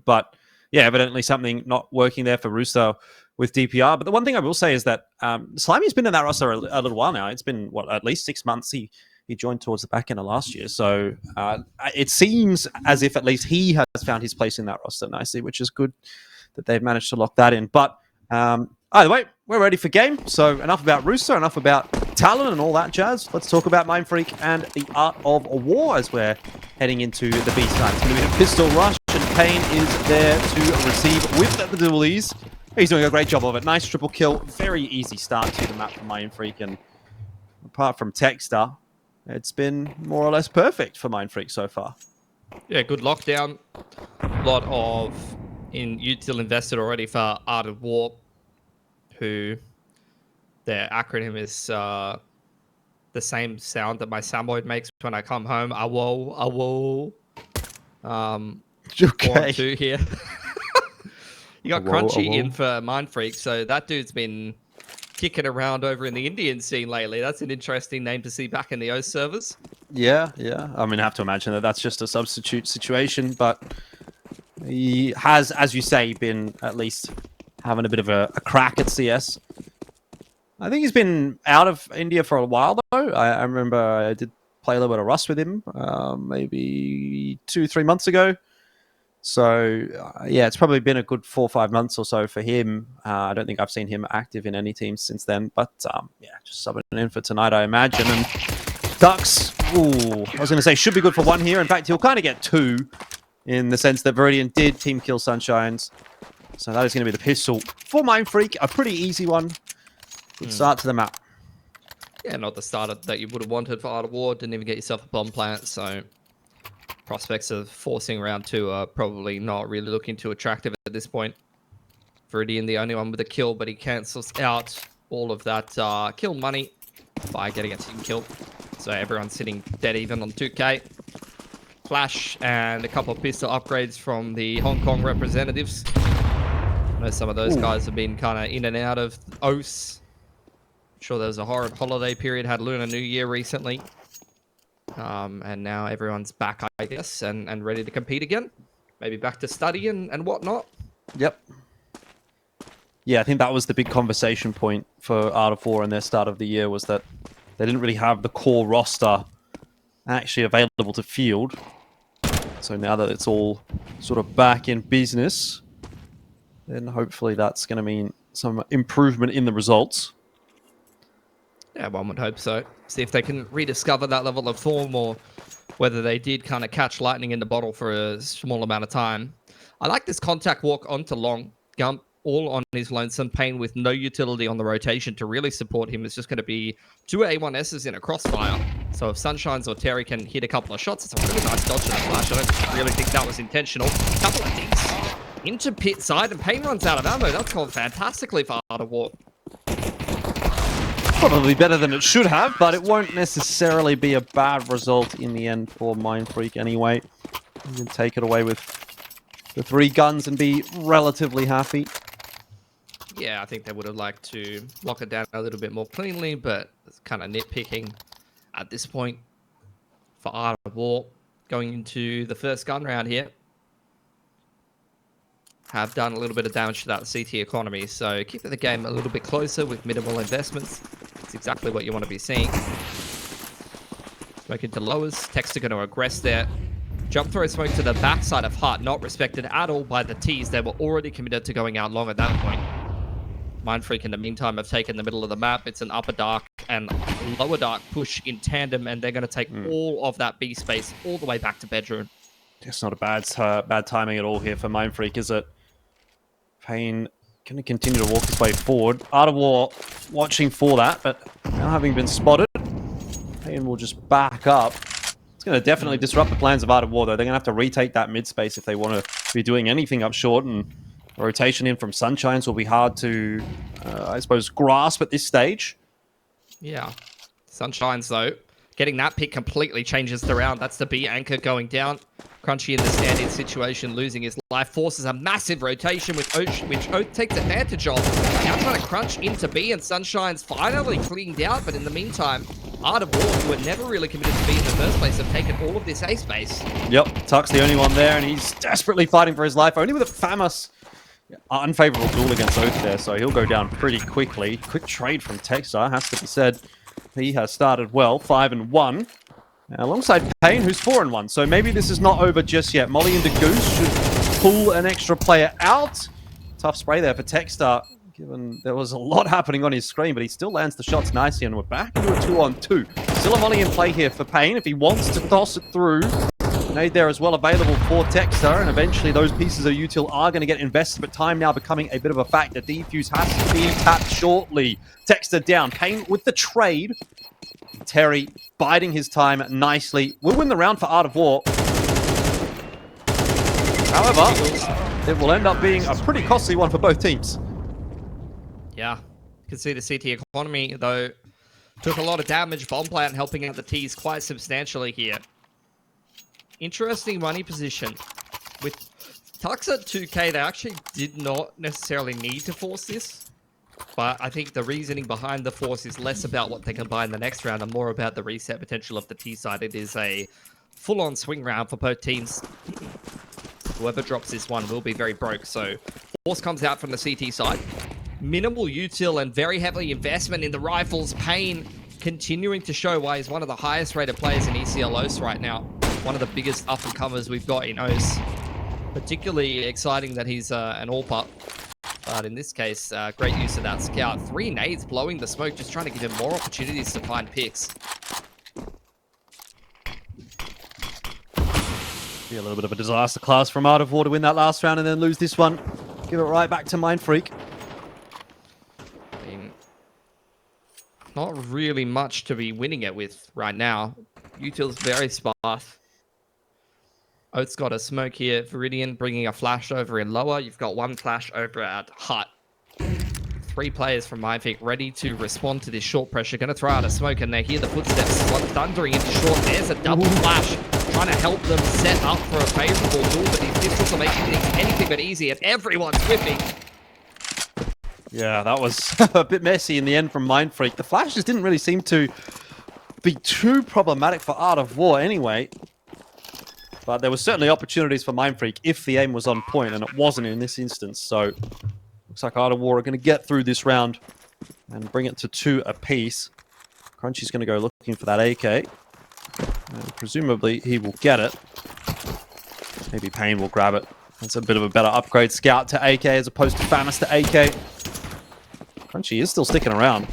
But yeah, evidently something not working there for Rooster with DPR. But the one thing I will say is that Slimy's been in that roster a little while now. It's been, at least 6 months. He joined towards the back end of last year. So it seems as if at least he has found his place in that roster nicely, which is good that they've managed to lock that in. But either way, we're ready for game. So enough about Rooster, enough about talent and all that jazz. Let's talk about Mindfreak and the Art of War as we're heading into the B side. It's going to be a pistol rush, and Kane is there to receive with the dualies. He's doing a great job of it. Nice triple kill. Very easy start to the map for Mindfreak. And apart from Texter, it's been more or less perfect for Mindfreak so far. Yeah, good lockdown. A lot of util invested already for Art of War, who their acronym is the same sound that my Samoyed makes when I come home. Awo, awo. Okay. 4 on 2 here. You got Crunchy in for Mindfreak, so that dude's been kicking around over in the Indian scene lately. That's an interesting name to see back in the O servers. Yeah. I mean, I have to imagine that that's just a substitute situation, but he has, as you say, been at least having a bit of a crack at CS. I think he's been out of India for a while, though. I remember I did play a little bit of Rust with him maybe 2-3 months ago. So, yeah, it's probably been a good 4 or 5 months or so for him. I don't think I've seen him active in any teams since then. But, yeah, just subbing in for tonight, I imagine. And Ducks, ooh, I was going to say, should be good for 1 here. In fact, he'll kind of get 2 in the sense that Viridian did team kill Sunshines. So that is going to be the pistol for Mindfreak. A pretty easy one. Good start to the map. Yeah, not the start that you would have wanted for Art of War. Didn't even get yourself a bomb plant, so prospects of forcing round 2 are probably not really looking too attractive at this point. Viridian, the only one with a kill, but he cancels out all of that kill money by getting a team kill. So everyone's sitting dead even on 2k. Flash and a couple of pistol upgrades from the Hong Kong representatives. I know some of those guys have been kind of in and out of OS. Sure, there was a horrid holiday period, had Lunar New Year recently. And now everyone's back, I guess, and ready to compete again. Maybe back to study and whatnot. Yep. Yeah, I think that was the big conversation point for Art of War in their start of the year, was that they didn't really have the core roster actually available to field. So now that it's all sort of back in business, then hopefully that's going to mean some improvement in the results. Yeah, one would hope so. See if they can rediscover that level of form, or whether they did kind of catch lightning in the bottle for a small amount of time. I like this contact walk onto Long. Gump all on his lonesome. Pain with no utility on the rotation to really support him. It's just going to be 2 A1Ss in a crossfire. So if Sunshines or Terry can hit a couple of shots, it's a really nice dodge to the flash. I don't really think that was intentional. Couple of things into pit side, and Pain runs out of ammo. That's gone fantastically for Art of War. Probably better than it should have, but it won't necessarily be a bad result in the end for Mindfreak anyway. You can take it away with the 3 guns and be relatively happy. Yeah, I think they would have liked to lock it down a little bit more cleanly, but it's kind of nitpicking at this point for Art of War going into the first gun round here. Have done a little bit of damage to that CT economy, so keeping the game a little bit closer with minimal investments. It's exactly what you want to be seeing. Smoke into lowers. Texter going to aggress there. Jump throw smoke to the backside of Hut, not respected at all by the T's. They were already committed to going out long at that point. Mindfreak in the meantime have taken the middle of the map. It's an upper dark and lower dark push in tandem, and they're going to take all of that B space all the way back to bedroom. It's not a bad timing at all here for Mindfreak, is it? Payne going to continue to walk his way forward. Art of War watching for that, but now having been spotted, Payne will just back up. It's going to definitely disrupt the plans of Art of War, though. They're going to have to retake that mid space if they want to be doing anything up short, and rotation in from Sunshines will be hard to, I suppose, grasp at this stage. Yeah. Sunshines, though, getting that pick completely changes the round. That's the B anchor going down. Crunchy in the stand-in situation, losing his life, forces a massive rotation with Ocean, which Oath takes advantage of. Now trying to crunch into B, and Sunshine's finally cleaned out, but in the meantime, Art of War, who were never really committed to be in the first place, have taken all of this A space. Yep, Tuck's the only one there, and he's desperately fighting for his life, only with a famous unfavorable duel against Oath there, so he'll go down pretty quickly. Quick trade from Texar, has to be said. He has started well, 5-1. Alongside Payne, who's 4-1, so maybe this is not over just yet. Molly into Goose should pull an extra player out. Tough spray there for Texar, given there was a lot happening on his screen, but he still lands the shots nicely, and we're back into a 2-on-2. Still a Molly in play here for Payne if he wants to toss it through. Nade there as well available for Texar, and eventually those pieces of util are going to get invested, but time now becoming a bit of a factor. Defuse has to be tapped shortly. Texar down. Payne with the trade. Terry biding his time nicely. Will win the round for Art of War. However, it will end up being a pretty costly one for both teams. Yeah, you can see the CT economy, though, took a lot of damage. Bomb plant helping out the T's quite substantially here. Interesting money position. With Tux at 2k, they actually did not necessarily need to force this. But I think the reasoning behind the force is less about what they can buy in the next round and more about the reset potential of the T side. It is a full-on swing round for both teams. Whoever drops this one will be very broke. So force comes out from the CT side. Minimal util and very heavily investment in the rifles. Payne continuing to show why he's one of the highest rated players in ESL OS right now. One of the biggest up-and-comers we've got in OS. Particularly exciting that he's an AWP. But in this case, great use of that scout. 3 nades blowing the smoke, just trying to give him more opportunities to find picks. Be a little bit of a disaster class from Art of War to win that last round and then lose this one. Give it right back to Mindfreak. I mean, not really much to be winning it with right now. Util's very sparse. Oath's got a smoke here. Viridian bringing a flash over in lower. You've got one flash over at Hut. 3 players from Mindfreak ready to respond to this short pressure. Going to throw out a smoke, and they hear the footsteps. One thundering into short. There's a double flash. Trying to help them set up for a favorable duel, but these pistols are making things anything but easy, and everyone's whipping. Yeah, that was a bit messy in the end from Mindfreak. The flashes didn't really seem to be too problematic for Art of War anyway. But there were certainly opportunities for Mindfreak if the aim was on point, and it wasn't in this instance. So, looks like Art of War are going to get through this round and bring it to 2 apiece. Crunchy's going to go looking for that AK. And presumably, he will get it. Maybe Payne will grab it. That's a bit of a better upgrade. Scout to AK as opposed to Famous to AK. Crunchy is still sticking around.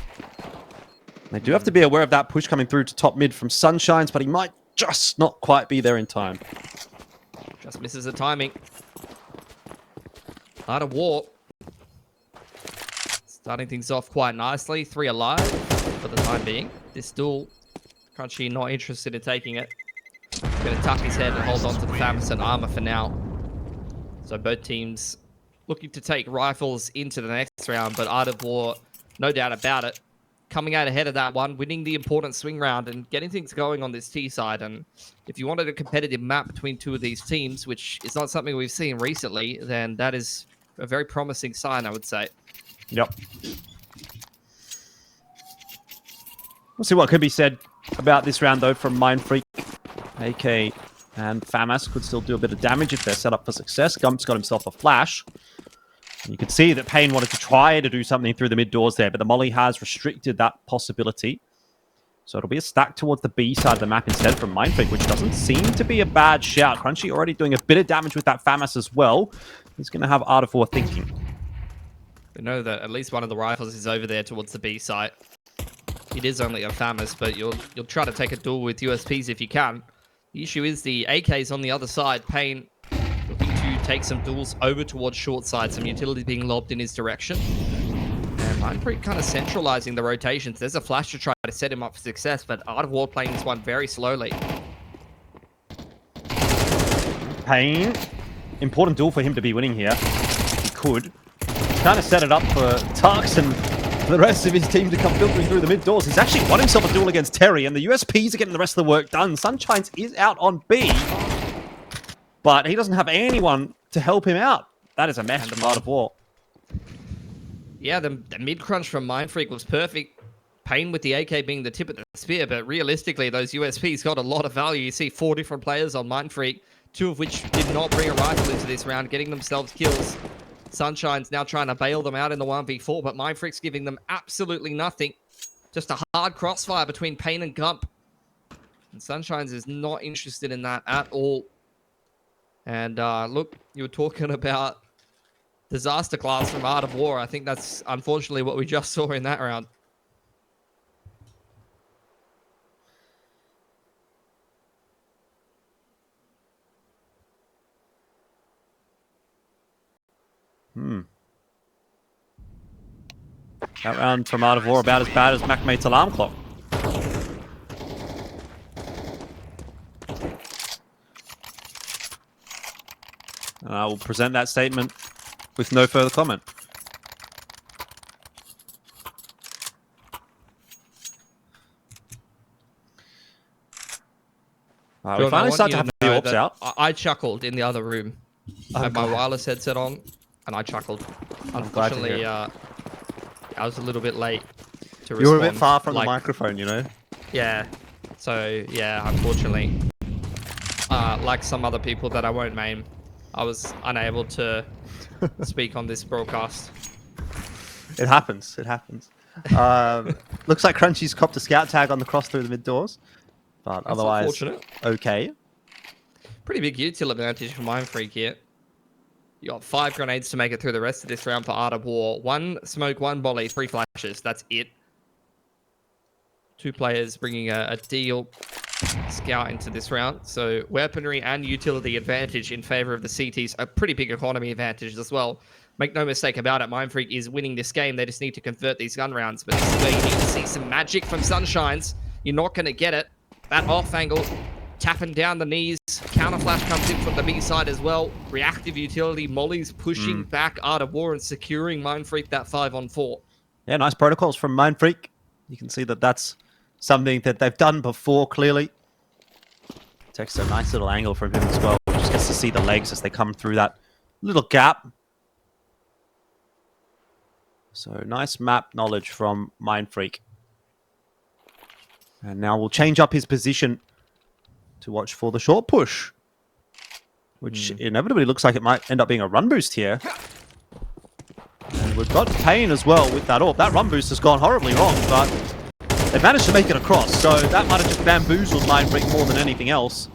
They do have to be aware of that push coming through to top mid from Sunshines, but he might just not quite be there in time. Just misses the timing. Art of War. Starting things off quite nicely. 3 alive for the time being. This duel, Crunchy not interested in taking it. He's going to tuck his head and hold on to the Famous and armor for now. So both teams looking to take rifles into the next round, but Art of War, no doubt about it, coming out ahead of that one, winning the important swing round and getting things going on this T side. And if you wanted a competitive map between 2 of these teams, which is not something we've seen recently, then that is a very promising sign, I would say. Yep. We'll see what could be said about this round, though, from Mindfreak. AK and Famas could still do a bit of damage if they're set up for success. Gump's got himself a flash. And you could see that Payne wanted to try to do something through the mid doors there, but the molly has restricted that possibility. So it'll be a stack towards the B side of the map instead from Mindfreak, which doesn't seem to be a bad shout. Crunchy already doing a bit of damage with that Famas as well. He's going to have Art of War thinking. We know that at least one of the rifles is over there towards the B site. It is only a Famas, but you'll try to take a duel with USPs if you can. The issue is the AK's on the other side. Payne looking to take some duels over towards short side, some utility being lobbed in his direction. And Mindfreak kind of centralizing the rotations. There's a flash to try to set him up for success, but Art of War playing this one very slowly. Payne, important duel for him to be winning here. He could. Kind of set it up for Tux and the rest of his team to come filtering through the mid doors. He's actually won himself a duel against Terry, and the USPs are getting the rest of the work done. Sunshines is out on B, but he doesn't have anyone to help him out. That is a mess from Art of War. Yeah, the mid crunch from Mindfreak was perfect. Pain with the AK being the tip of the spear, but realistically, those USPs got a lot of value. You see 4 different players on Mindfreak, 2 of which did not bring a rifle into this round, getting themselves kills. Sunshine's now trying to bail them out in the 1v4, but Mindfreak's giving them absolutely nothing. Just a hard crossfire between Pain and Gump. And Sunshine's is not interested in that at all. And look, you were talking about disaster class from Art of War. I think that's unfortunately what we just saw in that round. That round from Art of War about as bad as MacMate's alarm clock. And I will present that statement with no further comment. We finally start to have the orbs out. I chuckled in the other room. I had my wireless headset on, and I chuckled. Unfortunately, I was a little bit late to respond. You were a bit far from the microphone, you know? Yeah. So, yeah, unfortunately, like some other people that I won't name, I was unable to speak on this broadcast. It happens. It happens. Looks like Crunchy's copped a scout tag on the cross through the mid doors. But that's otherwise, okay. Pretty big util advantage for Mindfreak here. You got 5 grenades to make it through the rest of this round for Art of War. 1 smoke, 1 volley, 3 flashes. That's it. 2 players bringing a deal scout into this round. So weaponry and utility advantage in favor of the CTs. A pretty big economy advantage as well. Make no mistake about it, Mindfreak is winning this game. They just need to convert these gun rounds. But this is where you need to see some magic from Sunshines. You're not going to get it. That off angle, tapping down the knees. Counter flash comes in from the B side as well. Reactive utility. Molly's pushing back Art of War and securing Mindfreak that 5-on-4. Yeah, nice protocols from Mindfreak. You can see that that's something that they've done before, clearly. Takes a nice little angle from him as well. Just gets to see the legs as they come through that little gap. So nice map knowledge from Mindfreak. And now we'll change up his position to watch for the short push, which inevitably looks like it might end up being a run boost here. And we've got Pain as well with that orb. That run boost has gone horribly wrong, but they managed to make it across, so that might have just bamboozled Mindfreak more than anything else.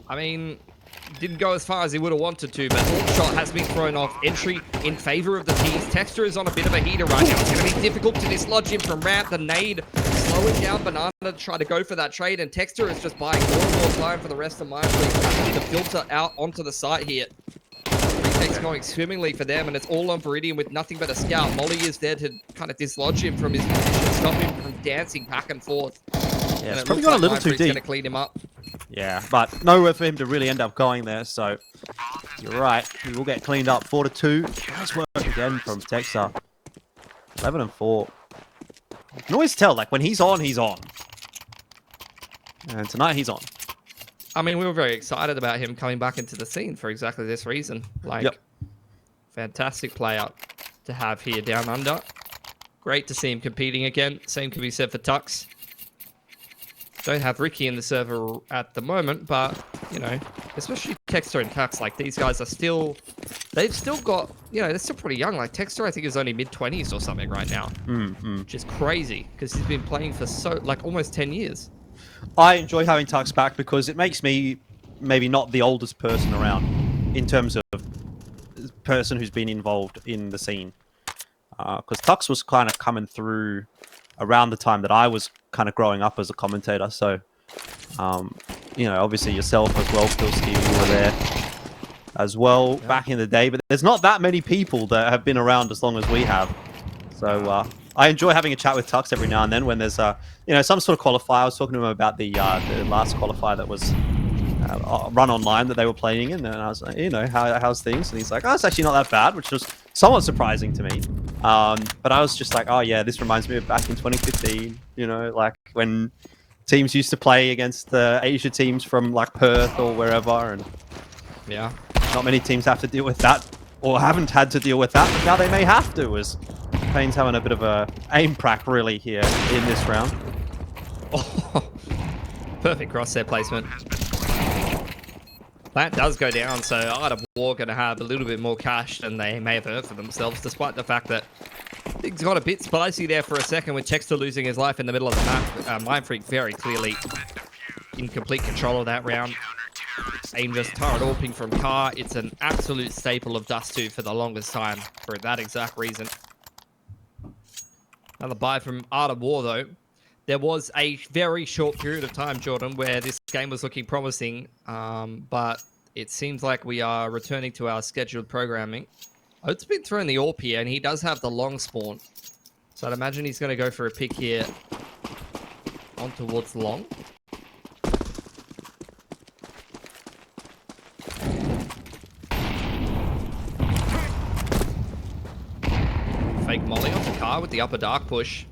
I mean, didn't go as far as he would have wanted to, but shot has been thrown off. Entry in favor of the T's. Texture is on a bit of a heater right now. It's going to be difficult to dislodge him from ramp. The nade slowing down Banana to try to go for that trade, and Texture is just buying more and more time for the rest of Mindfreak. The filter out onto the site here. Retake's going swimmingly for them, and it's all on Viridian with nothing but a scout. Molly is there to kind of dislodge him from his position, stop him from dancing back and forth. Yeah, it's probably got a little too deep. Going to clean him up. Yeah, but nowhere for him to really end up going there, so you're right. He will get cleaned up. 4-2. Nice work again from Texar. 11-4. You can always tell, like, when he's on, he's on. And tonight, he's on. I mean, we were very excited about him coming back into the scene for exactly this reason. Like, fantastic player to have here down under. Great to see him competing again. Same can be said for Tux. Don't have Ricky in the server at the moment, but, you know, especially Texter and Tux, like, these guys are still, they've still got, you know, they're still pretty young. Like, Texter, I think, is only mid-20s or something right now, which is crazy, because he's been playing for like, almost 10 years. I enjoy having Tux back because it makes me maybe not the oldest person around in terms of person who's been involved in the scene. Because Tux was kind of coming through around the time that I was kind of growing up as a commentator. So, you know, obviously yourself as well, Pilski, you were there as well back in the day. But there's not that many people that have been around as long as we have. So I enjoy having a chat with Tux every now and then when there's, you know, some sort of qualifier. I was talking to him about the last qualifier that was run online that they were playing in. And I was like, you know, how's things? And he's like, oh, it's actually not that bad, which was somewhat surprising to me. But I was just like, oh yeah, this reminds me of back in 2015, you know, like when teams used to play against the Asia teams from like Perth or wherever, and not many teams have to deal with that or haven't had to deal with that, but now they may have to as Payne's having a bit of a aim prac really here in this round. Oh, perfect crosshair placement. That does go down, so Art of War going to have a little bit more cash than they may have earned for themselves, despite the fact that things got a bit spicy there for a second with Texter losing his life in the middle of the map. Mindfreak very clearly in complete control of that round. Aim just turret AWPing from car. It's an absolute staple of Dust2 for the longest time for that exact reason. Another buy from Art of War, though. There was a very short period of time, Jordan, where this game was looking promising, but it seems like we are returning to our scheduled programming. Oat's been throwing the AWP here, and he does have the long spawn. So I'd imagine he's going to go for a pick here on towards long. Fake molly off the car with the upper dark push.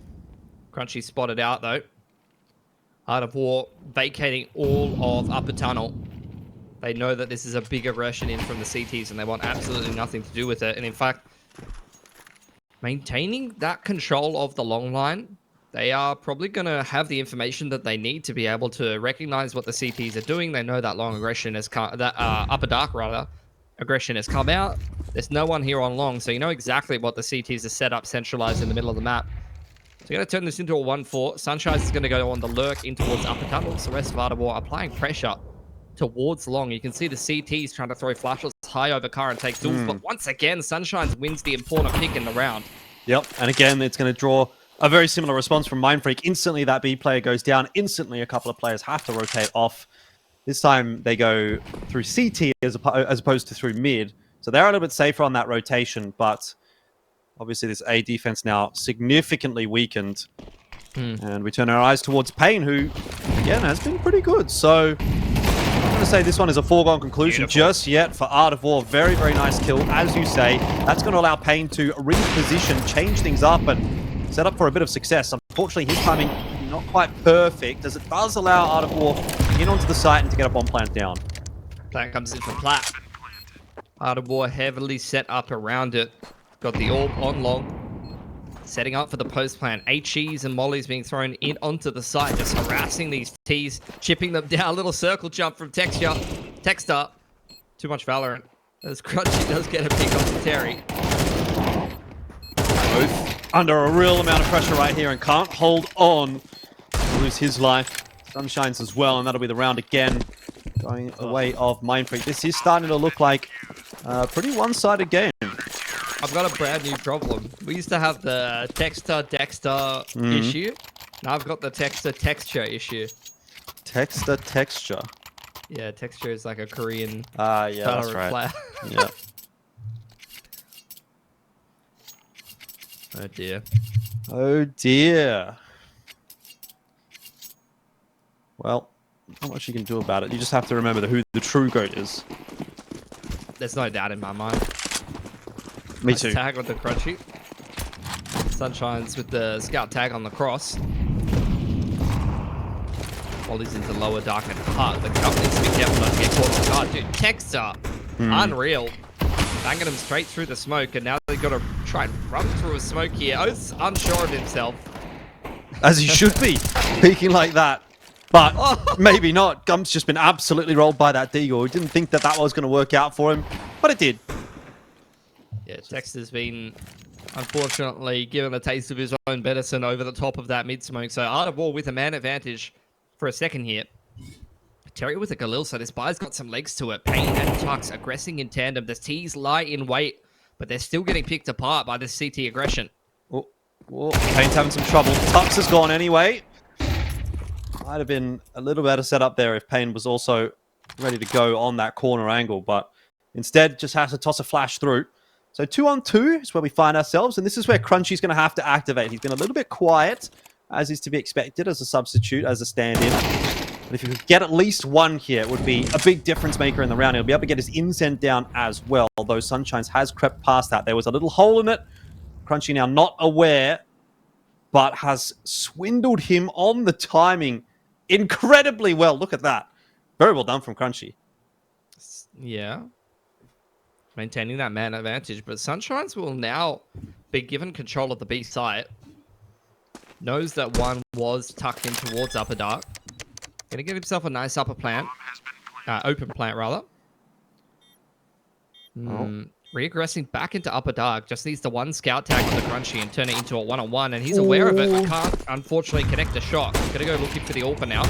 Crunchy spotted out, though. Art of War vacating all of upper tunnel. They know that this is a big aggression in from the CTs, and they want absolutely nothing to do with it. And in fact, maintaining that control of the long line, they are probably going to have the information that they need to be able to recognize what the CTs are doing. They know that long aggression has come, that upper dark rather aggression has come out. There's no one here on long, so you know exactly what the CTs are set up centralized in the middle of the map. So you're going to turn this into a 1-4. Sunshine is going to go on the lurk in towards upper tunnels. The rest of Art of War applying pressure towards long. You can see the CTs trying to throw flashes high over car and take duels, but once again, Sunshine wins the important pick in the round. Yep, and again, it's going to draw a very similar response from Mindfreak. Instantly, that B player goes down. Instantly, a couple of players have to rotate off. This time, they go through CT as opposed to through mid. So they're a little bit safer on that rotation, but obviously this A defense now significantly weakened. And we turn our eyes towards Payne, who, again, has been pretty good. So I'm going to say this one is a foregone conclusion just yet for Art of War. Very, very nice kill. As you say, that's going to allow Payne to reposition, change things up, and set up for a bit of success. Unfortunately, his timing not quite perfect, as it does allow Art of War in onto the site and to get a bomb plant down. Plant comes in for Plat. Art of War heavily set up around it. Got the AWP on long. Setting up for the post plant. HEs and mollies being thrown in onto the site, just harassing these Ts, chipping them down. Little circle jump from Texter. Too much Valorant. As Crunchy does get a pick off Terry. Both under a real amount of pressure right here and can't hold on. Lose his life. Sunshine's as well, and that'll be the round again. Going the way of Mindfreak. This is starting to look like a pretty one-sided game. I've got a brand new problem. We used to have the Texter issue. Now I've got the texture issue. Texture. Yeah, texture is like a Korean yeah, that's right. player. Yeah. Oh dear. Oh dear. Well, not much you can do about it. You just have to remember who the true GOAT is. There's no doubt in my mind. Me too. Tag with the Crunchy. Sunshine's with the scout tag on the cross. Wally's into lower dark and hard. The cup needs to be careful not to get caught on guard. Dude, Texter, unreal. Banging him straight through the smoke, and now they've got to try and run through a smoke here. Oath's unsure of himself. As he should be, peeking like that. But maybe not. Gump's just been absolutely rolled by that Deagle. He didn't think that was going to work out for him, but it did. Yeah, Texter's been, unfortunately, given a taste of his own medicine over the top of that mid-smoke. So Art of War with a man advantage for a second here. Terry with a Galil, so this buy's got some legs to it. Payne and Tux aggressing in tandem. The T's lie in wait, but they're still getting picked apart by this CT aggression. Oh, Payne's having some trouble. Tux has gone anyway. Might have been a little better set up there if Payne was also ready to go on that corner angle, but instead just has to toss a flash through. So 2-on-2 is where we find ourselves, and this is where Crunchy's going to have to activate. He's been a little bit quiet, as is to be expected, as a substitute, as a stand-in. But if you could get at least one here, it would be a big difference maker in the round. He'll be able to get his incend down as well, although Sunshines has crept past that. There was a little hole in it. Crunchy now not aware, but has swindled him on the timing incredibly well. Look at that. Very well done from Crunchy. Yeah. Maintaining that man advantage, but Sunshines will now been given control of the B site. Knows that one was tucked in towards upper dark. Gonna get himself a nice upper plant. Open plant, rather. Regressing back into upper dark. Just needs the one scout tag on the Crunchy and turn it into a one-on-one. And he's aware of it, but can't, unfortunately, connect a shot. Gonna go looking for the AWP now.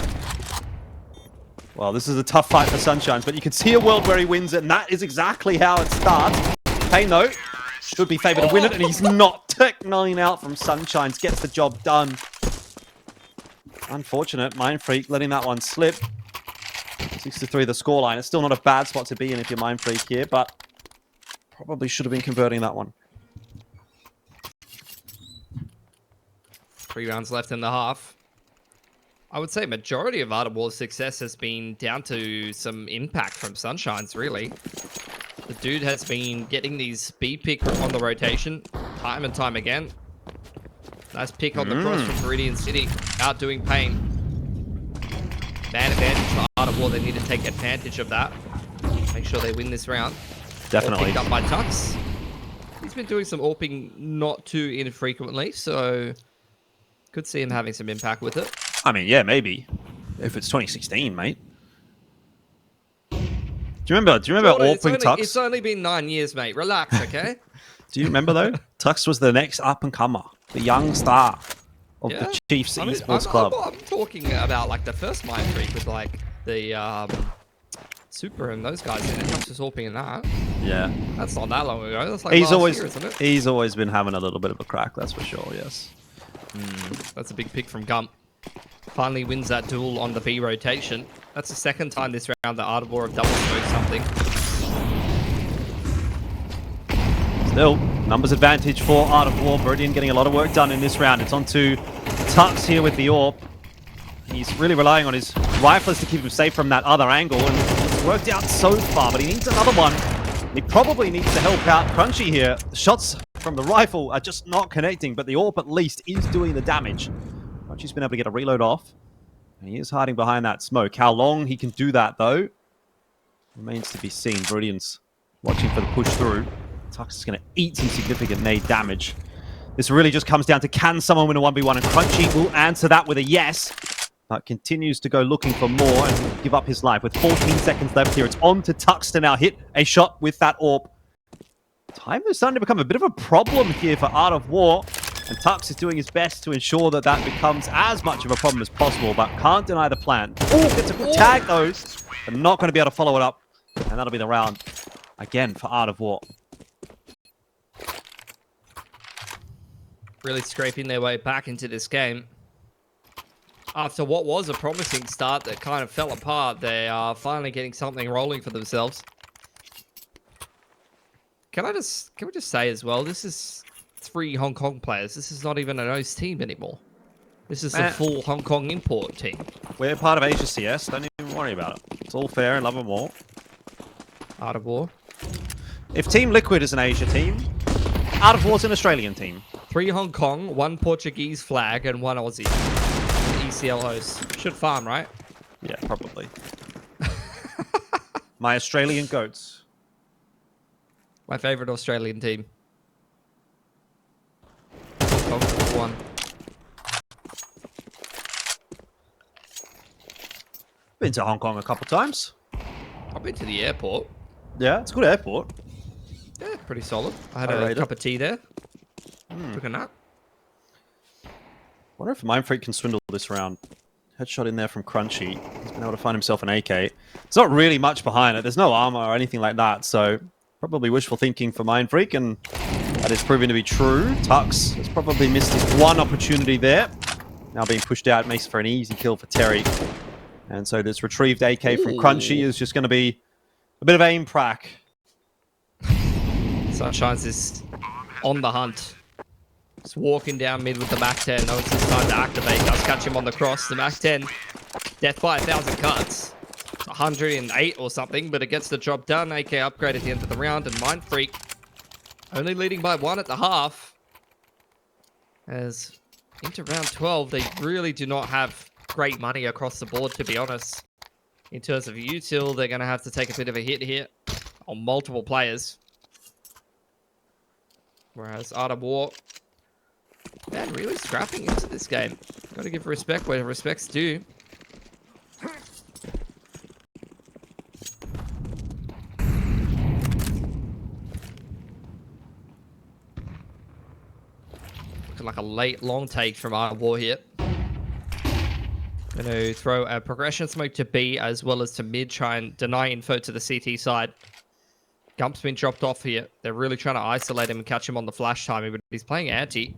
Well, this is a tough fight for Sunshines, but you can see a world where he wins it, and that is exactly how it starts. Payne, though, should be favoured to win it, and he's not. Tech 9 out from Sunshines, gets the job done. Unfortunate, Mindfreak letting that one slip. 6-3 the scoreline. It's still not a bad spot to be in if you're Mindfreak here, but probably should have been converting that one. 3 rounds left in the half. I would say majority of Art of War's success has been down to some impact from Sunshines, really. The dude has been getting these B pick on the rotation time and time again. Nice pick on the cross from Meridian City, outdoing Payne. Man advantage for Art of War. They need to take advantage of that. Make sure they win this round. Definitely. Picked up by Tux. He's been doing some AWPing not too infrequently, so could see him having some impact with it. I mean, yeah, maybe. If it's 2016, mate. Do you remember AWPing Tux? It's only been 9 years, mate. Relax, okay? Do you remember, though? Tux was the next up-and-comer. The young star of the Chiefs Esports Club. I'm talking about, like, the first Mindfreak with, like, the Super and those guys in it. Tux was AWPing in that. Yeah. That's not that long ago. That's like last year, isn't it? He's always been having a little bit of a crack, that's for sure, yes. That's a big pick from Gump. Finally wins that duel on the B rotation. That's the second time this round that Art of War have double smoked something. Still, numbers advantage for Art of War. Meridian getting a lot of work done in this round. It's on to Tux here with the AWP. He's really relying on his riflers to keep him safe from that other angle, and it's worked out so far, but he needs another one. He probably needs to help out Crunchy here. The shots from the rifle are just not connecting, but the AWP at least is doing the damage. Crunchy's been able to get a reload off. And he is hiding behind that smoke. How long he can do that, though, remains to be seen. Meridian's watching for the push through. Tux is going to eat some significant nade damage. This really just comes down to, can someone win a 1v1? And Crunchy will answer that with a yes. But continues to go looking for more and give up his life. With 14 seconds left here, it's on to Tux to now hit a shot with that AWP. Time is starting to become a bit of a problem here for Art of War. And Tux is doing his best to ensure that that becomes as much of a problem as possible, but can't deny the plan. Oh, gets a good tag, though. But not going to be able to follow it up. And that'll be the round again for Art of War. Really scraping their way back into this game. After what was a promising start that kind of fell apart, they are finally getting something rolling for themselves. Can we just say as well, this is 3 Hong Kong players. This is not even an OS team anymore. This is a full Hong Kong import team. We're part of Asia CS. Don't even worry about it. It's all fair and love and war. Art of War. If Team Liquid is an Asia team, Art of War's an Australian team. 3 Hong Kong, 1 Portuguese flag, and 1 Aussie. ECL host. Should farm, right? Yeah, probably. My Australian goats. My favorite Australian team. Hong Kong 1. Been to Hong Kong a couple times. I've been to the airport. Yeah, it's a good airport. Yeah, pretty solid. I had a cup of tea there. Took a nap. Wonder if Mindfreak can swindle this round. Headshot in there from Crunchy. He's been able to find himself an AK. There's not really much behind it. There's no armor or anything like that, so probably wishful thinking for Mindfreak, and that is proving to be true. Tux has probably missed his one opportunity there. Now being pushed out makes for an easy kill for Terry. And so this retrieved AK from Crunchy is just going to be a bit of aim prac. Sunshines is on the hunt. Just walking down mid with the Mac 10. Knows it's time to activate. Does catch him on the cross. The Mac 10, death by 1,000 cuts. 108 or something, but it gets the job done. AK upgrade at the end of the round, and Mindfreak only leading by 1 at the half. As into round 12, they really do not have great money across the board, to be honest. In terms of util, they're going to have to take a bit of a hit here on multiple players. Whereas Art of War, man, really scrapping into this game. Got to give respect where respect's due. Looking like a late long take from Art of War here. Going to throw a progression smoke to B as well as to mid, try and deny info to the CT side. Gump's been dropped off here. They're really trying to isolate him and catch him on the flash timing, but he's playing anti.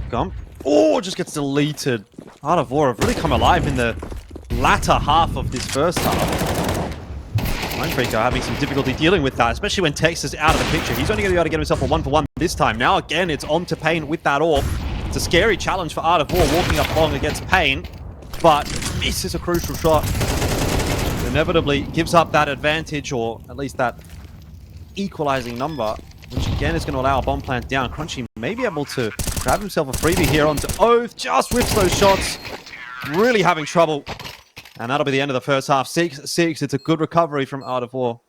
Gump. Oh, just gets deleted. Art of War have really come alive in the latter half of this first half. Mindfreak are having some difficulty dealing with that, especially when Tex is out of the picture. He's only going to be able to get himself a 1-for-1 this time. Now again, it's on to Pain with that orb. It's a scary challenge for Art of War walking up long against Pain, but misses a crucial shot. Inevitably gives up that advantage, or at least that equalizing number, which again is going to allow a bomb plant down. Crunchy may be able to grab himself a freebie here onto Oath. Just whips those shots. Really having trouble. And that'll be the end of the first half. 6-6. It's a good recovery from Art of War.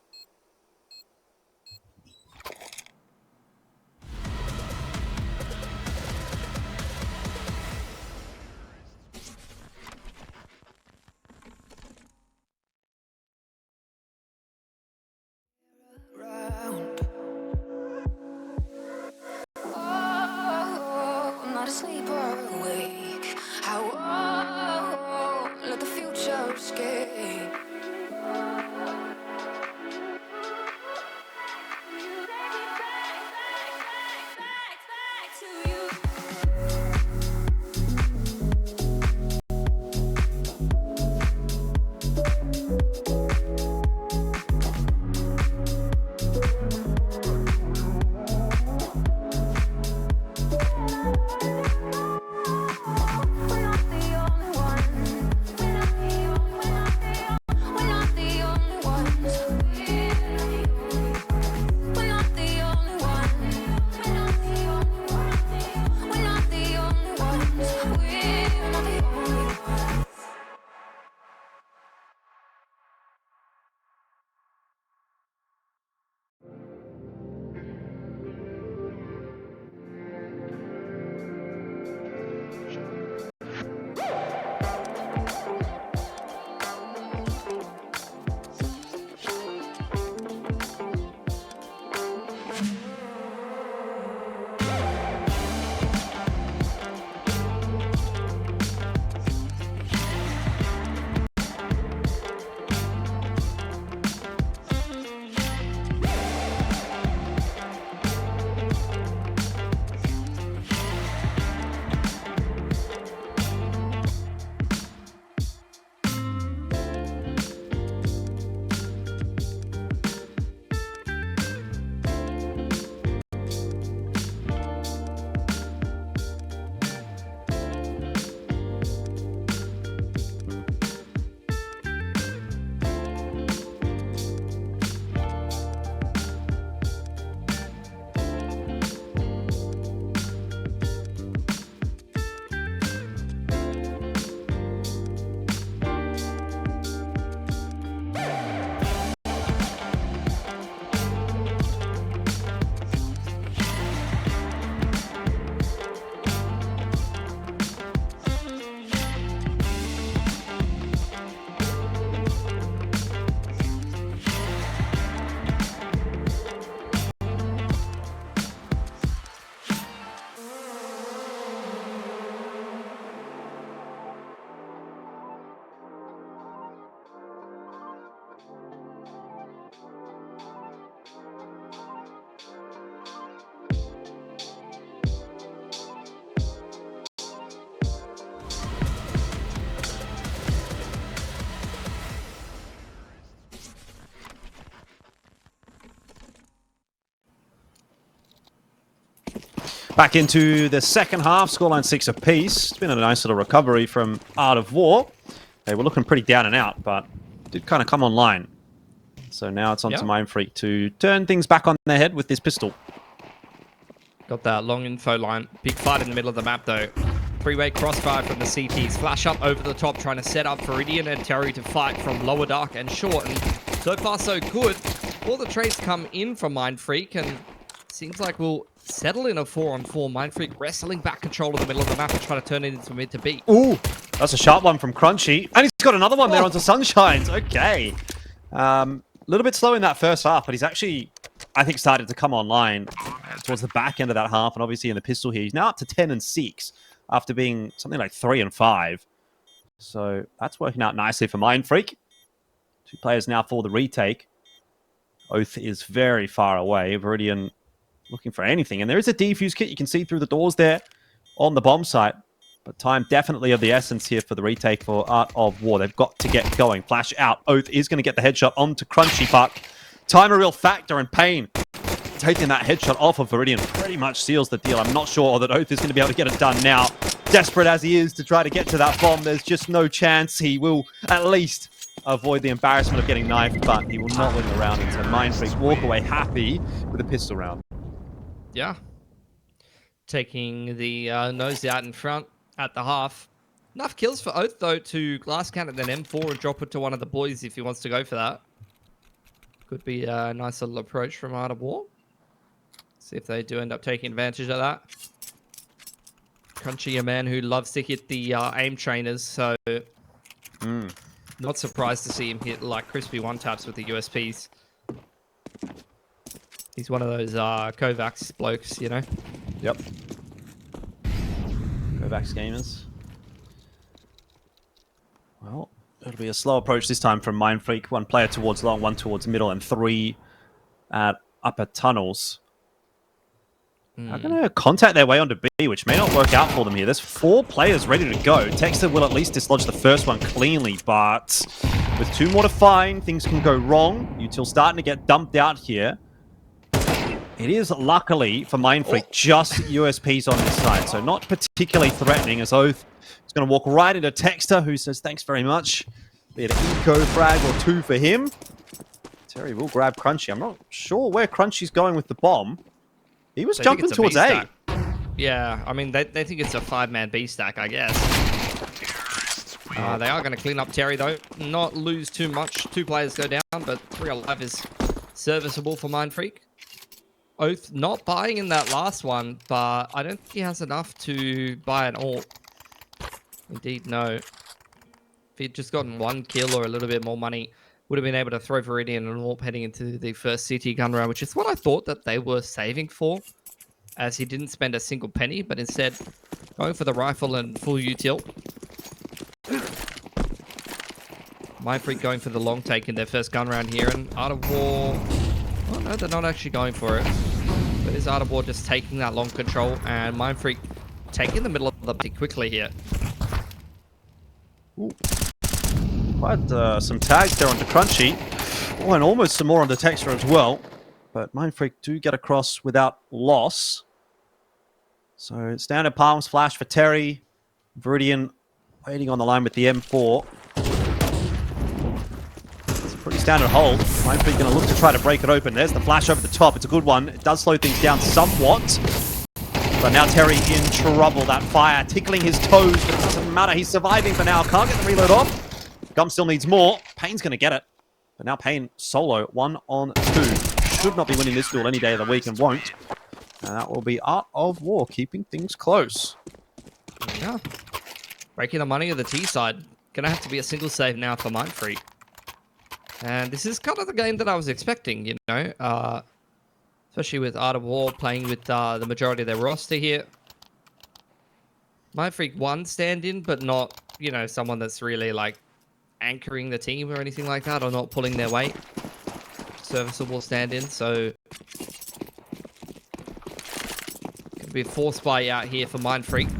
Back into the second half, scoreline 6 apiece. It's been a nice little recovery from Art of War. They were looking pretty down and out, but did kind of come online. So now it's on to Mindfreak to turn things back on their head with this pistol. Got that long info line. Big fight in the middle of the map, though. Three-way crossfire from the CTs. Flash up over the top, trying to set up Viridian and Terry to fight from lower dark and short. And so far, so good. all the trades come in from Mindfreak, and seems like we'll settle in a 4-on-4. Mindfreak wrestling back control of the middle of the map and try to turn it into mid to B. Ooh, that's a sharp one from Crunchy. And he's got another one there onto Sunshines. Okay. A little bit slow in that first half, but he's actually, I think, started to come online towards the back end of that half. And obviously in the pistol here, he's now up to 10-6 after being something like 3-5. So that's working out nicely for Mindfreak. 2 players now for the retake. Oath is very far away. Viridian looking for anything. And there is a defuse kit you can see through the doors there on the bomb site. But time definitely of the essence here for the retake for Art of War. They've got to get going. Flash out. Oath is going to get the headshot onto Crunchy, but time a real factor, and Pain taking that headshot off of Viridian pretty much seals the deal. I'm not sure that Oath is going to be able to get it done now. Desperate as he is to try to get to that bomb, there's just no chance he will at least avoid the embarrassment of getting knifed, but he will not win the round. And so Mindfreak walk away happy with a pistol round. Yeah. Taking the nose out in front at the half. Enough kills for Oath, though, to glass cannon and M4 and drop it to one of the boys if he wants to go for that. Could be a nice little approach from Art of War. See if they do end up taking advantage of that. Crunchy, a man who loves to hit the aim trainers, so not surprised to see him hit like crispy one-taps with the USPs. He's one of those Kovacs blokes, you know? Yep. Kovacs gamers. Well, it'll be a slow approach this time from Mindfreak. 1 player towards long, 1 towards middle, and 3 at upper tunnels. Are going to contact their way onto B, which may not work out for them here. There's 4 players ready to go. Texter will at least dislodge the first one cleanly, but with 2 more to find, things can go wrong. Util starting to get dumped out here. It is, luckily, for Mindfreak, just USPs on this side, so not particularly threatening, as Oath is going to walk right into Texter, who says thanks very much. Be it an eco frag or 2 for him. Terry will grab Crunchy. I'm not sure where Crunchy's going with the bomb. He was jumping towards A. Yeah, I mean, they think it's a 5-man B stack, I guess. They are going to clean up Terry, though. Not lose too much. 2 players go down, but 3 alive is serviceable for Mindfreak. Oath not buying in that last one, but I don't think he has enough to buy an AWP. Indeed, no. If he'd just gotten 1 kill or a little bit more money, would have been able to throw Viridian and AWP heading into the first CT gun round, which is what I thought that they were saving for, as he didn't spend a single penny, but instead going for the rifle and full util. Mindfreak going for the long take in their first gun round here, and Art of War... Oh no, they're not actually going for it. But is Art of War just taking that long control, and Mindfreak taking the middle of the pretty quickly here. Ooh. Quite some tags there onto Crunchy. Oh, and almost some more onto Texter as well. But Mindfreak do get across without loss. So standard palms flash for Terry. Viridian waiting on the line with the M4. It's a pretty standard hold. Mindfreak going to look to try to break it open. There's the flash over the top. It's a good one. It does slow things down somewhat. But now Terry in trouble. That fire tickling his toes, but it doesn't matter. He's surviving for now. Can't get the reload off. Gum still needs more. Payne's going to get it. But now Payne solo, 1 on 2. Should not be winning this duel any day of the week and won't. And that will be Art of War, keeping things close. Yeah. Breaking the money of the T side. Gonna have to be a single save now for Mindfreak. And this is kind of the game that I was expecting, you know. Especially with Art of War playing with the majority of their roster here. Mindfreak 1 stand-in, but not, you know, someone that's really, like, anchoring the team or anything like that, or not pulling their weight. Serviceable stand-in, so... Could be a force buy out here for Mindfreak.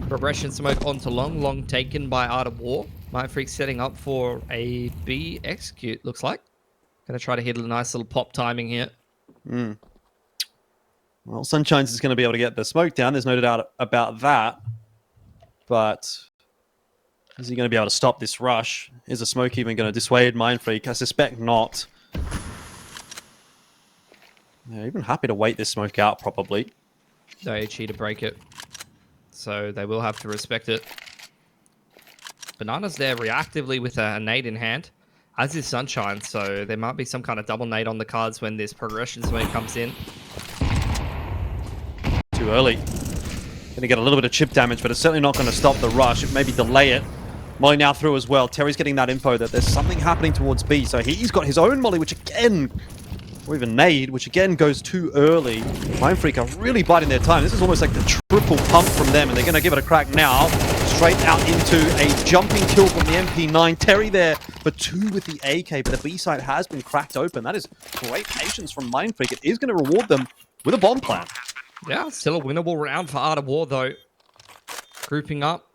Progression smoke onto long. Long taken by Art of War. Mindfreak setting up for a B execute, looks like. Gonna try to hit a nice little pop timing here. Well, Sunshines is going to be able to get the smoke down. There's no doubt about that. But is he going to be able to stop this rush? Is the smoke even going to dissuade Mindfreak? I suspect not. They're even happy to wait this smoke out, probably. No HE to break it. So they will have to respect it. Banana's there reactively with a nade in hand. As is Sunshine, so there might be some kind of double nade on the cards when this progression swing comes in. Too early. Going to get a little bit of chip damage, but it's certainly not going to stop the rush. It maybe delay it. Molly now through as well. Terry's getting that info that there's something happening towards B, so he's got his own Molly, which again, or even nade, which again goes too early. Mindfreak are really biding their time. This is almost like the triple pump from them, and they're going to give it a crack now. Straight out into a jumping kill from the MP9. Terry there for 2 with the AK, but the B side has been cracked open. That is great patience from Mindfreak. It is going to reward them with a bomb plant. Yeah, still a winnable round for Art of War, though. Grouping up.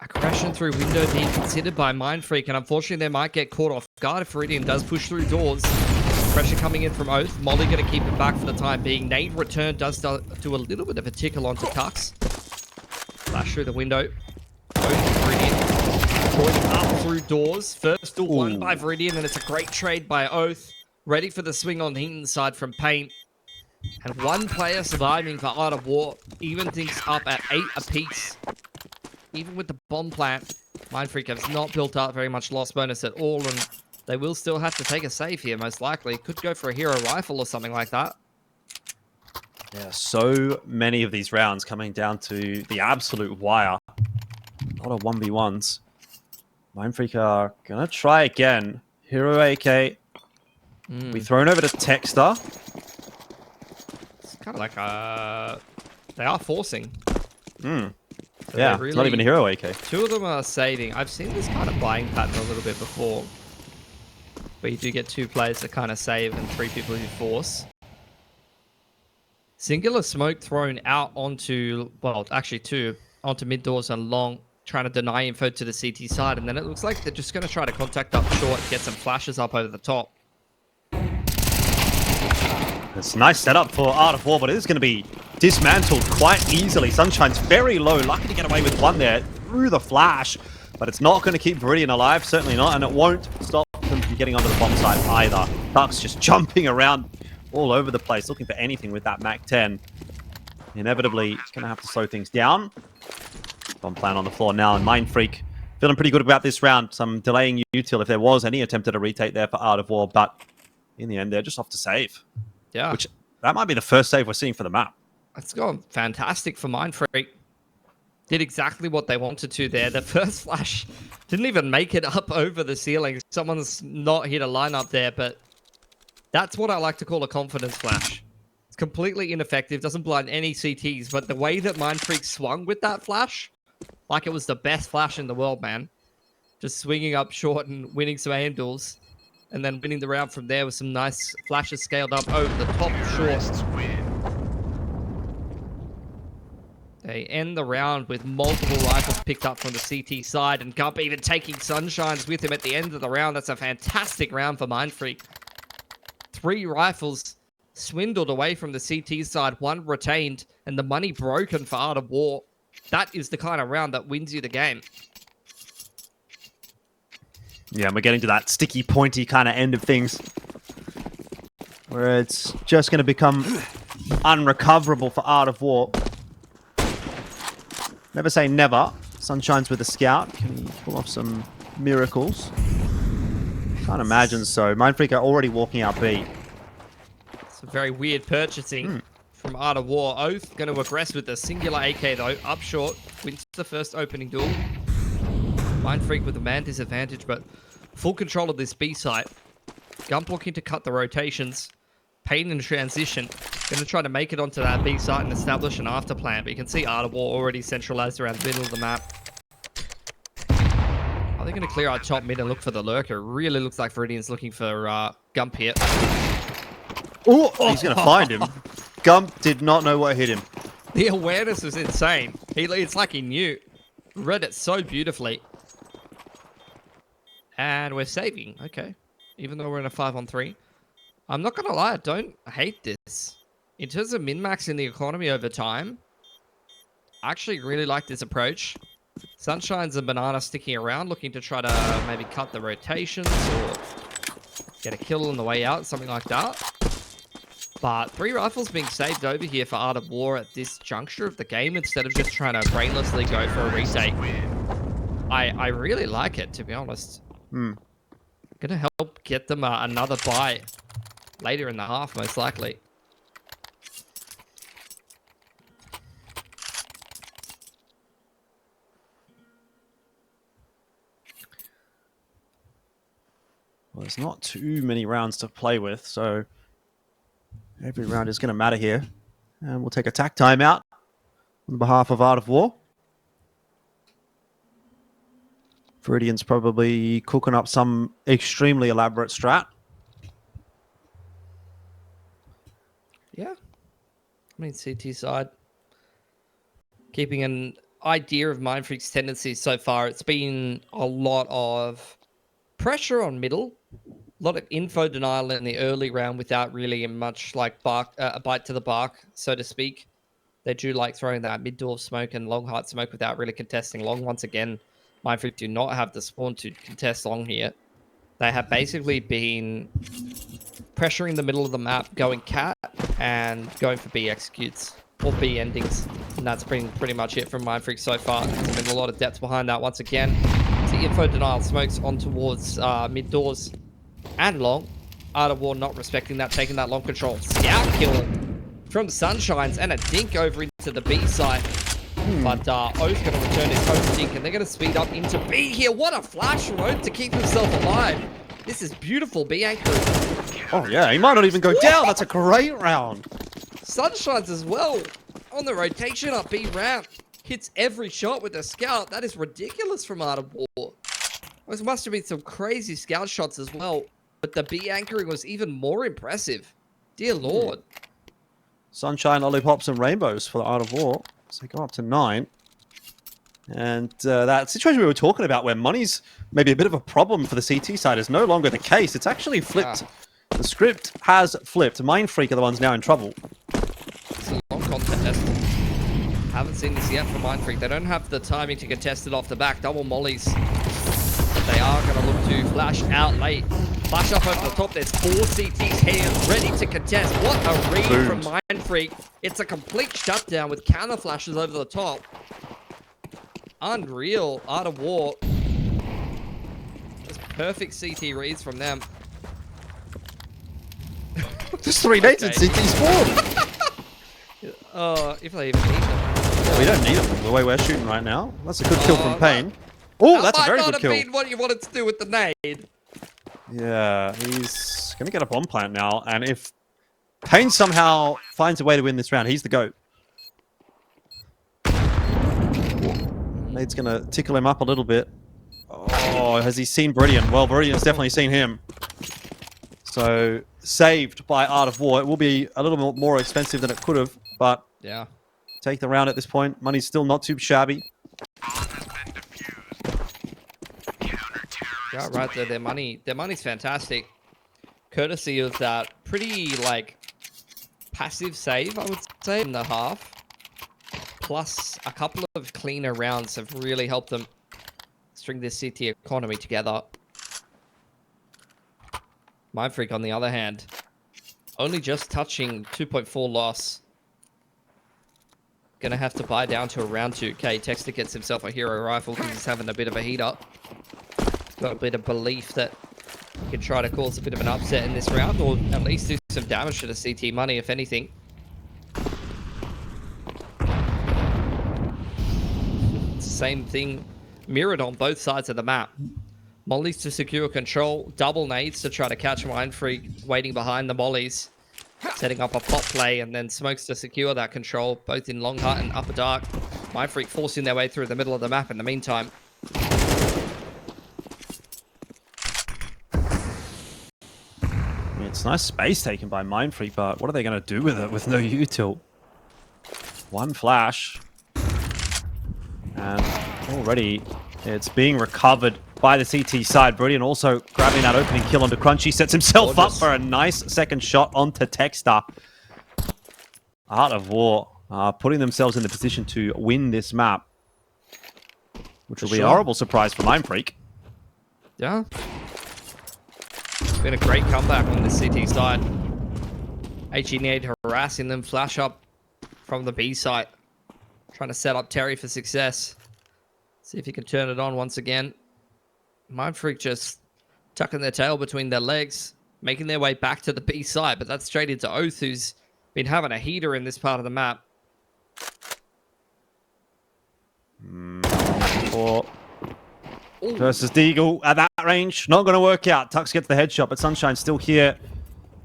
Aggression through window being considered by Mindfreak, and unfortunately they might get caught off guard if Viridian does push through doors. Pressure coming in from Oath. Molly going to keep him back for the time being. Nade return does do a little bit of a tickle onto Tux. Flash through the window. Oath, Viridian. Pointing up through doors. First door won by Viridian, and it's a great trade by Oath. Ready for the swing on the inside from Paint. And one player surviving for Art of War. Even things up at 8 apiece. Even with the bomb plant, Mindfreak has not built up very much loss bonus at all, and they will still have to take a save here, most likely. Could go for a hero rifle or something like that. Yeah, so many of these rounds coming down to the absolute wire. A lot of 1v1s. Mindfreak are going to try again. Hero AK. Be thrown over to Texter. It's kind of like they are forcing. So yeah, really, it's not even a hero AK. 2 of them are saving. I've seen this kind of buying pattern a little bit before. Where you do get 2 players that kind of save and 3 people who force. Singular smoke thrown out onto, well, actually 2, onto mid doors and long, trying to deny info to the CT side. And then it looks like they're just going to try to contact up short, get some flashes up over the top. It's a nice setup for Art of War, but it is going to be dismantled quite easily. Sunshine's very low. Lucky to get away with one there through the flash, but it's not going to keep Viridian alive. Certainly not, and it won't stop them from getting onto the bomb side either. Duck's just jumping around all over the place, looking for anything with that MAC-10. Inevitably, it's going to have to slow things down. Bomb plant on the floor now, and Mindfreak feeling pretty good about this round. Some delaying util if there was any attempt at a retake there for Art of War, but in the end, they're just off to save. Yeah. Which, that might be the first save we're seeing for the map. It's gone fantastic for Mindfreak. Did exactly what they wanted to there. The first flash didn't even make it up over the ceiling. Someone's not hit a line up there, but that's what I like to call a confidence flash. It's completely ineffective, doesn't blind any CTs, but the way that Mindfreak swung with that flash, like it was the best flash in the world, man. Just swinging up short and winning some handles. And then winning the round from there with some nice flashes scaled up over the top short. They end the round with multiple rifles picked up from the CT side, and Gump even taking Sunshines with him at the end of the round. That's a fantastic round for Mindfreak. 3 rifles swindled away from the CT side, 1 retained, and the money broken for Art of War. That is the kind of round that wins you the game. Yeah, and we're getting to that sticky, pointy kind of end of things. Where it's just going to become unrecoverable for Art of War. Never say never. Sunshine's with a scout. Can he pull off some miracles? Can't imagine so. Mindfreak are already walking out B. It's a very weird purchasing from Art of War. Oath going to aggress with a singular AK though. Up short. Wins the first opening duel. Mindfreak with a man disadvantage, but full control of this B site. Gump looking to cut the rotations. Pain in transition. Going to try to make it onto that B site and establish an after plan. But you can see Art of War already centralized around the middle of the map. Are they going to clear out top mid and look for the lurker? Really looks like Viridian's looking for Gump here. Oh, he's going to find him. Gump did not know what hit him. The awareness was insane. It's like he knew. Read it so beautifully. And we're saving. Okay. Even though we're in a 5-on-3. I'm not going to lie. I don't hate this. In terms of min-maxing the economy over time, I actually really like this approach. Sunshine's and Banana sticking around, looking to try to maybe cut the rotations or get a kill on the way out, something like that. But 3 rifles being saved over here for Art of War at this juncture of the game instead of just trying to brainlessly go for a retake. I really like it, to be honest. Gonna help get them another buy later in the half, most likely. Well, there's not too many rounds to play with, so every round is going to matter here. And we'll take a tack timeout on behalf of Art of War. Viridian's probably cooking up some extremely elaborate strat. Yeah. I mean, CT side. Keeping an idea of Mindfreak's tendencies so far, it's been a lot of pressure on middle. A lot of info denial in the early round without really much like a bite to the bark, so to speak. They do like throwing that mid-door smoke and long height smoke without really contesting long. Once again, Mindfreak do not have the spawn to contest long here. They have basically been pressuring the middle of the map, going cat and going for B executes or B endings. And that's been pretty much it from Mindfreak so far. There's been a lot of depth behind that once again. The info denial smokes on towards mid doors and long. Art of War not respecting that, taking that long control. Scout kill from Sunshines and a dink over into the B side. But O's going to return his own dink and they're going to speed up into B here. What a flash from O to keep himself alive. This is beautiful B anchoring. Oh yeah, he might not even go down. That's a great round. Sunshines as well on the rotation up B ramp. Hits every shot with a scout. That is ridiculous from Art of War. Those must have been some crazy scout shots as well. But the B anchoring was even more impressive. Dear Lord. Sunshine, lollipops, and rainbows for the Art of War. So they go up to 9. And that situation we were talking about where money's maybe a bit of a problem for the CT side is no longer the case. It's actually flipped. The script has flipped. Mindfreak are the ones now in trouble. It's a long contest. Haven't seen this yet for Mindfreak. They don't have the timing to contest it off the back. Double mollies. But they are going to look to flash out late. Flash up over the top. There's 4 CTs here ready to contest. What a read from Mindfreak. It's a complete shutdown with counter flashes over the top. Unreal. Art of War. Just perfect CT reads from them. There's 3 nades in CT spawn. If they even need them. Yeah, we don't need them the way we're shooting right now. That's a good kill from Payne. Oh, that's a very good kill. That might not have been what you wanted to do with the nade. Yeah, he's going to get a bomb plant now. And if Payne somehow finds a way to win this round, he's the GOAT. Nade's going to tickle him up a little bit. Oh, has he seen Viridian? Well, Viridian's definitely seen him. So, saved by Art of War. It will be a little bit more expensive than it could have, but yeah, take the round at this point. Money's still not too shabby. Yeah, right there. Their money's fantastic. Courtesy of that pretty, like, passive save, I would say, in the half. Plus, a couple of cleaner rounds have really helped them string this CT economy together. Mindfreak, on the other hand, only just touching 2.4 loss. Gonna have to buy down to a round 2. Okay, Texter gets himself a hero rifle because he's having a bit of a heat up. Got a bit of belief that he can try to cause a bit of an upset in this round, or at least do some damage to the CT money, if anything. It's the same thing mirrored on both sides of the map. Mollies to secure control, double nades to try to catch Mindfreak waiting behind the mollies, setting up a pop play, and then smokes to secure that control, both in Long Hut and Upper Dark. Mindfreak forcing their way through the middle of the map in the meantime. It's nice space taken by Mindfreak, but what are they going to do with it with no util? One flash. And already it's being recovered by the CT side. Viridian also grabbing that opening kill onto Crunchy. Sets himself up for a nice second shot onto Texter. Art of War putting themselves in the position to win this map. Which will be a horrible surprise for Mindfreak. Yeah. It's been a great comeback on the CT side. Oceania harassing them. Flash up from the B site. Trying to set up Terry for success. See if he can turn it on once again. Mindfreak just tucking their tail between their legs, making their way back to the B side, but that's straight into Oath, who's been having a heater in this part of the map. Or versus Deagle at that range. Not going to work out. Tux gets the headshot, but Sunshine's still here,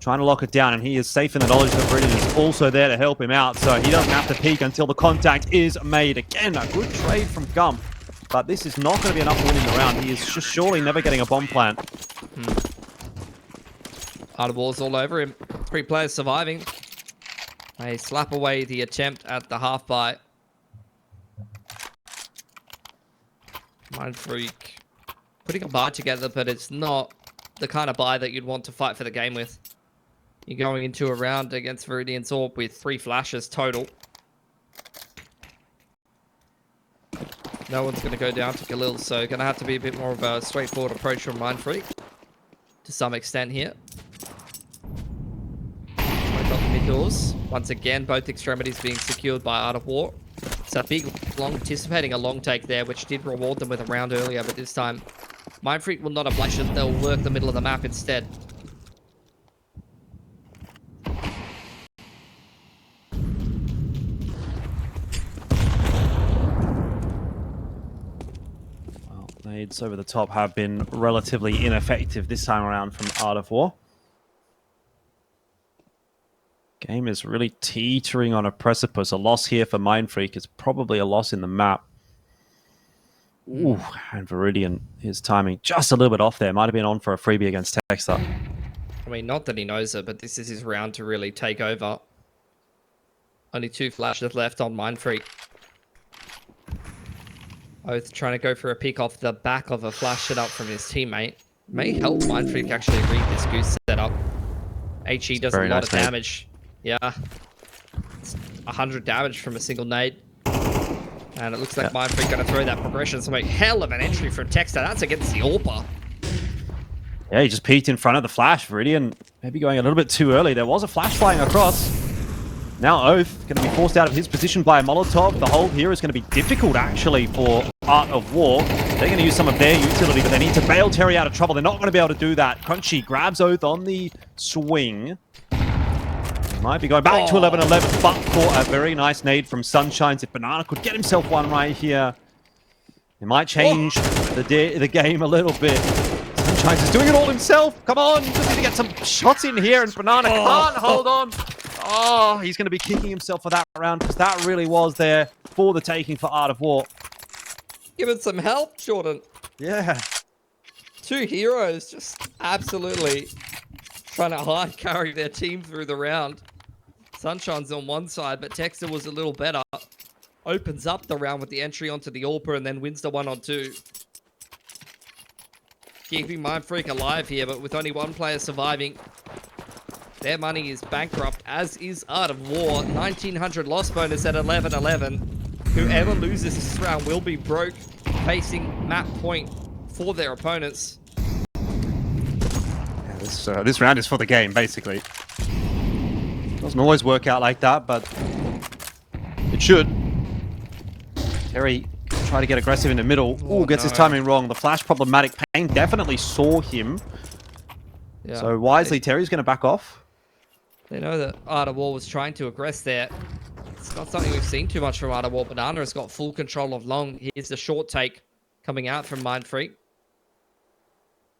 trying to lock it down, and he is safe in the knowledge that Viridian is also there to help him out, so he doesn't have to peek until the contact is made. Again, a good trade from Gump, but this is not going to be enough to win in the round. He is just surely never getting a bomb plant. Art of War's all over him. 3 players surviving. They slap away the attempt at the half buy. Mindfreak putting a buy together, but it's not the kind of buy that you'd want to fight for the game with. You're going into a round against Viridian's Orb with 3 flashes total. No one's going to go down to Khalil, so going to have to be a bit more of a straightforward approach from Mindfreak to some extent here. Got the mid doors. Once again, both extremities being secured by Art of War. So big, anticipating a long take there, which did reward them with a round earlier, but this time Mindfreak will not oblige it. They'll work the middle of the map instead. Well, nades over the top have been relatively ineffective this time around from Art of War. Game is really teetering on a precipice. A loss here for Mindfreak is probably a loss in the map. Ooh, and Viridian, his timing just a little bit off there. Might have been on for a freebie against Texter. I mean, not that he knows it, but this is his round to really take over. Only 2 flashes left on Mindfreak. Oath trying to go for a pick off the back of a flash set up from his teammate. May help Mindfreak actually read this goose setup. HE does a lot of damage. Yeah. It's 100 damage from a single nade. And it looks like Mindfreak going to throw that progression. So a hell of an entry from Texter. That's against the AWPer. Yeah, he just peeked in front of the flash. Viridian maybe going a little bit too early. There was a flash flying across. Now Oath going to be forced out of his position by a Molotov. The hold here is going to be difficult, actually, for Art of War. They're going to use some of their utility, but they need to bail Terry out of trouble. They're not going to be able to do that. Crunchy grabs Oath on the swing. Might be going back to 11-11, but for a very nice nade from Sunshines. If Banana could get himself one right here, it might change the game a little bit. Sunshines is doing it all himself. Come on, you just need to get some shots in here, and Banana can't hold on. Oh, he's going to be kicking himself for that round, because that really was there for the taking for Art of War. Give it some help, Jordan. Yeah. 2 heroes just absolutely trying to hard carry their team through the round. Sunshine's on one side, but Texter was a little better. Opens up the round with the entry onto the AWPer and then wins the 1-on-2. Keeping Mindfreak alive here, but with only 1 player surviving. Their money is bankrupt, as is Art of War. 1900 loss bonus at 11-11. Whoever loses this round will be broke, facing map point for their opponents. Yeah, this round is for the game, basically. Doesn't always work out like that, but it should. Terry try to get aggressive in the middle. Ooh, gets his timing wrong. The flash problematic. Payne definitely saw him. Yeah. So wisely, Terry's going to back off. They know that Art of War was trying to aggress there. It's not something we've seen too much from Art of War. Banana has got full control of long. Here's the short take coming out from Mindfreak.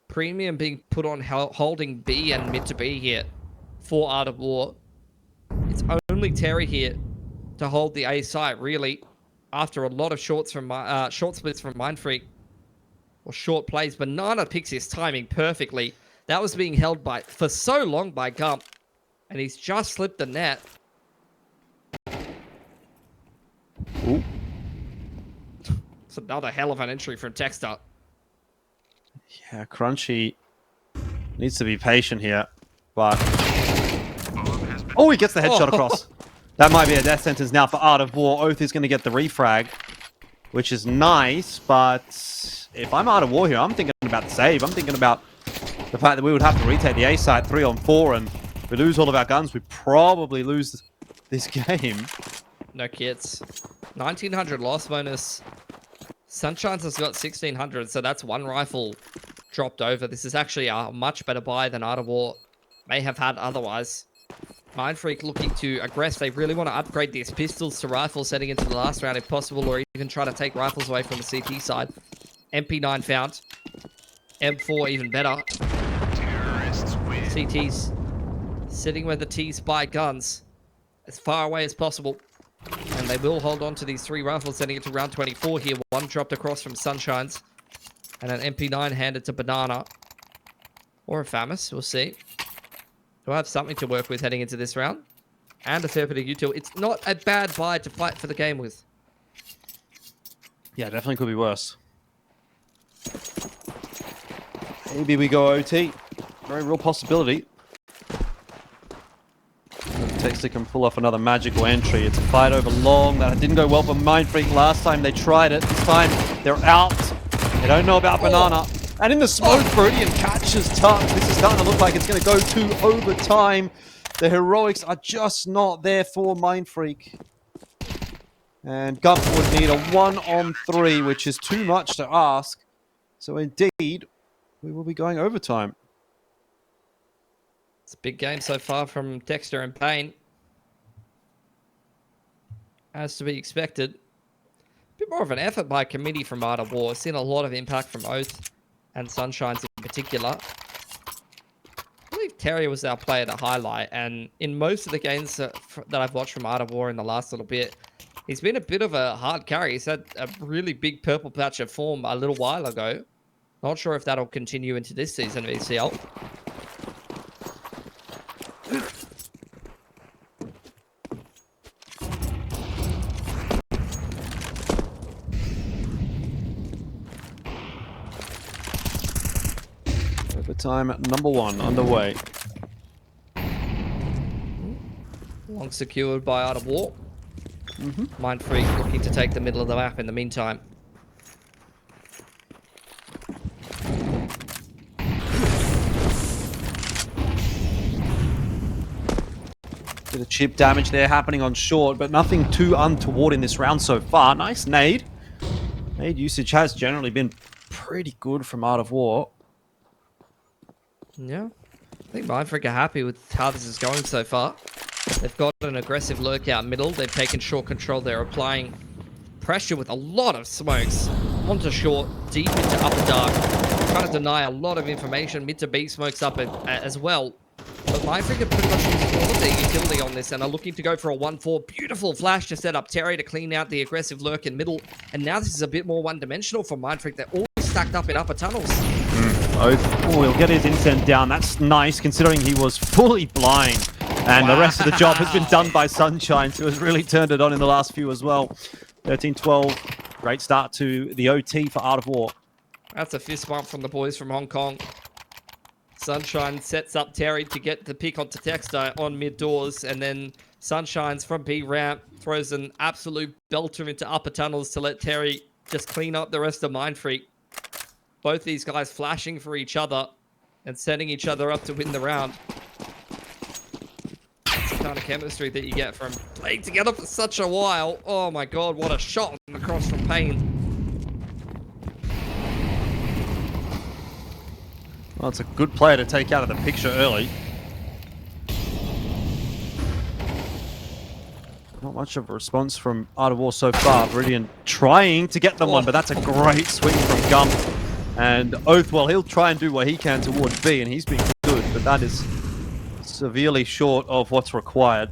Premium being put on holding B and mid to B here for Art of War. It's only Terry here to hold the A site, really, after a lot of short splits from Mindfreak, or short plays. Banana picks his timing perfectly. That was being held for so long by Gump, and he's just slipped the net. Ooh. It's another hell of an entry from Texter. Yeah, Crunchy needs to be patient here, but... Oh, he gets the headshot across. That might be a death sentence now for Art of War. Oath is going to get the refrag, which is nice, but if I'm Art of War here, I'm thinking about the save. I'm thinking about the fact that we would have to retake the A site 3-on-4, and if we lose all of our guns, we probably lose this game. No kits. 1900 loss bonus. Sunshines has got 1600, so that's 1 rifle dropped over. This is actually a much better buy than Art of War may have had otherwise. Mindfreak looking to aggress. They really want to upgrade these pistols to rifles heading into the last round if possible, or even try to take rifles away from the CT side. MP9 found. M4 even better. CTs sitting where the T's buy guns as far away as possible. And they will hold on to these 3 rifles heading into round 24 here. One dropped across from Sunshine's. And an MP9 handed to Banana. Or a Famis, we'll see. We'll have something to work with heading into this round. And a fair bit of util. It's not a bad buy to fight for the game with. Yeah, definitely could be worse. Maybe we go OT. Very real possibility. Texter can pull off another magical entry. It's a fight over long. That didn't go well for Mindfreak last time they tried it. This time they're out. They don't know about Banana. And in the smoke, Brodian catches Tuck. This is starting to look like it's going to go to overtime. The heroics are just not there for Mindfreak. And Gump would need a 1-on-3, which is too much to ask. So indeed, we will be going overtime. It's a big game so far from Dexter and Payne. As to be expected. A bit more of an effort by committee from Art of War. Seen a lot of impact from Oath and Sunshine's in particular. I believe Terry was our player to highlight, and in most of the games that I've watched from Art of War in the last little bit, he's been a bit of a hard carry. He's had a really big purple patch of form a little while ago. Not sure if that'll continue into this season of ECL. Overtime number 1 underway. Long secured by Art of War. Mindfreak looking to take the middle of the map in the meantime. Bit of chip damage there happening on short, but nothing too untoward in this round so far. Nice nade. Nade usage has generally been pretty good from Art of War. Yeah. I think Mindfreak are happy with how this is going so far. They've got an aggressive lurk out middle. They've taken short control. They're applying pressure with a lot of smokes. Onto short, deep into upper dark. Trying to deny a lot of information. Mid to B smokes up as well. But Mindfreak are pretty much using all of their utility on this and are looking to go for a 1-4. Beautiful flash to set up Terry to clean out the aggressive lurk in middle. And now this is a bit more one-dimensional for Mindfreak. They're all stacked up in upper tunnels. Oh, he'll get his incent down. That's nice, considering he was fully blind. And the rest of the job has been done by Sunshine, who has really turned it on in the last few as well. 13-12. Great start to the OT for Art of War. That's a fist bump from the boys from Hong Kong. Sunshine sets up Terry to get the pick onto Texter on mid doors, and then Sunshine's from B ramp throws an absolute belter into upper tunnels to let Terry just clean up the rest of Mindfreak. Both these guys flashing for each other and setting each other up to win the round. That's the kind of chemistry that you get from playing together for such a while. Oh my god, what a shot across from Payne. Well, it's a good player to take out of the picture early. Not much of a response from Art of War so far. Brilliant trying to get them one, but that's a great swing from Gump. And Oath, well, he'll try and do what he can towards B, and he's been good, but that is severely short of what's required.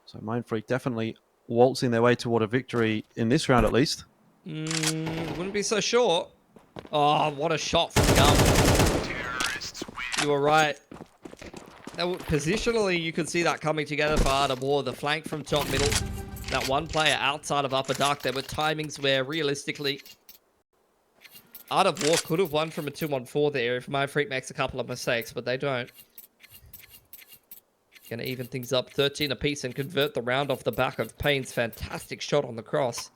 So Mindfreak definitely waltzing their way toward a victory in this round at least. Wouldn't be so short. Oh, what a shot from Gump. You were right. Positionally, you could see that coming together for Art of War. The flank from top middle. That one player outside of upper dark. There were timings where, realistically, Art of War could have won from a 2-on-4 there if Mindfreak makes a couple of mistakes, but they don't. Gonna even things up 13 apiece and convert the round off the back of Payne's fantastic shot on the cross.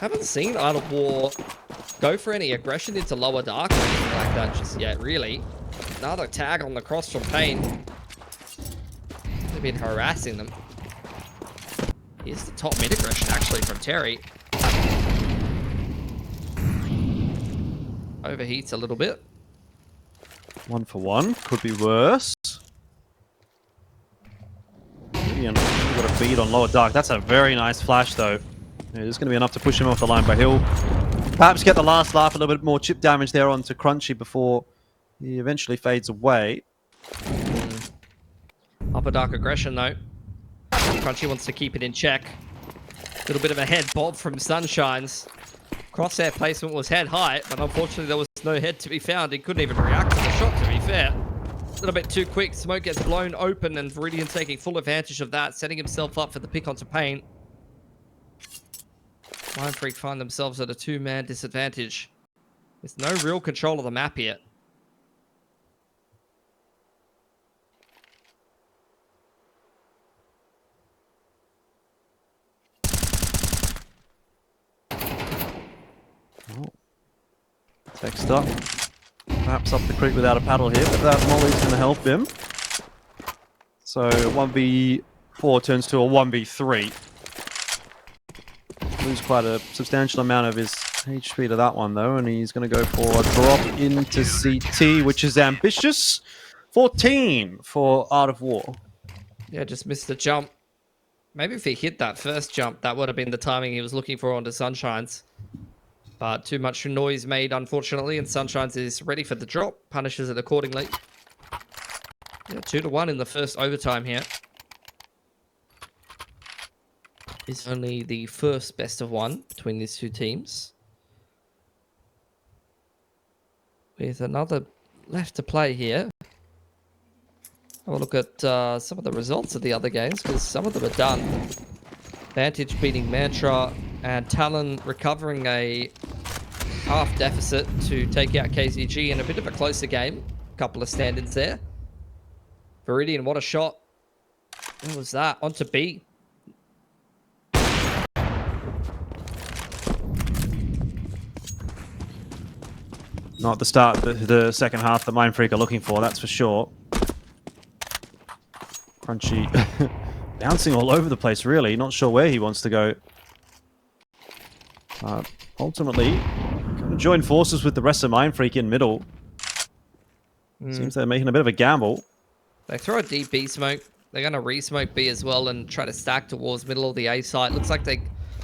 Haven't seen Art of War go for any aggression into lower dark or anything like that just yet, really. Another tag on the cross from Payne. They've been harassing them. Here's the top mid aggression, actually, from Terry. overheats a little bit. 1 for 1. Could be worse. Got a bead on lower dark. That's a very nice flash, though. Yeah, it's going to be enough to push him off the line, but he'll perhaps get the last laugh, a little bit more chip damage there onto Crunchy before he eventually fades away. Upper dark aggression, though. Crunchy wants to keep it in check. A little bit of a head bob from Sunshine's. Crosshair placement was head high, but unfortunately there was no head to be found. He couldn't even react to the shot, to be fair. A little bit too quick. Smoke gets blown open, and Viridian taking full advantage of that, setting himself up for the pick onto paint. Mindfreak find themselves at a 2-man disadvantage. There's no real control of the map yet. Text up. Perhaps up the creek without a paddle here, but that Molly's going to help him. So 1v4 turns to a 1v3. Lose quite a substantial amount of his HP to that one, though, and he's going to go for a drop into CT, which is ambitious. 14 for Art of War. Yeah, just missed the jump. Maybe if he hit that first jump, that would have been the timing he was looking for onto Sunshine's. But too much noise made, unfortunately, and Sunshine's is ready for the drop. Punishes it accordingly. Yeah, 2-1 in the first overtime here. It's only the first best of 1 between these two teams. With another left to play here. Have a look at some of the results of the other games, because some of them are done. Vantage beating Mantra, and Talon recovering a half deficit to take out KZG in a bit of a closer game. Couple of stand-ins there. Viridian, what a shot. What was that? On to B. Not the start, the second half that Mindfreak are looking for, that's for sure. Crunchy bouncing all over the place, really. Not sure where he wants to go. Ultimately, going to join forces with the rest of Mindfreak in middle. Seems they're making a bit of a gamble. They throw a deep B smoke. They're going to re-smoke B as well and try to stack towards middle of the A site. Looks like they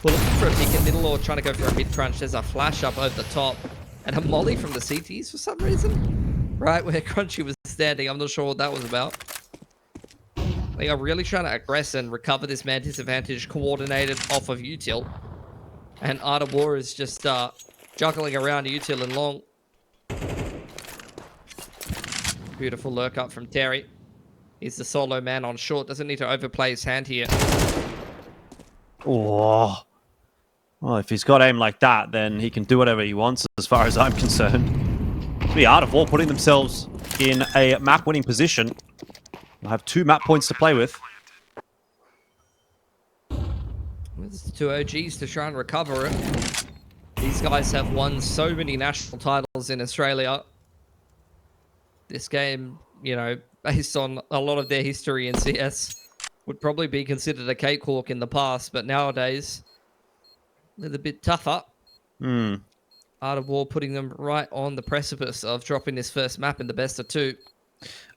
were looking for a pick in middle or trying to go for a mid crunch. There's a flash up over the top. And a molly from the CTs for some reason. Right where Crunchy was standing. I'm not sure what that was about. They are really trying to aggress and recover this man disadvantage coordinated off of util. And Art of War is just juggling around util and long. Beautiful lurk up from Terry. He's the solo man on short. Doesn't need to overplay his hand here. Oh. Well, if he's got aim like that, then he can do whatever he wants as far as I'm concerned. The Art of War putting themselves in a map-winning position. They'll have 2 map points to play with. There's 2 OGs to try and recover it. These guys have won so many national titles in Australia. This game, you know, based on a lot of their history in CS, would probably be considered a cakewalk in the past, but nowadays, they're a bit tougher. Art of War putting them right on the precipice of dropping this first map in the best of 2.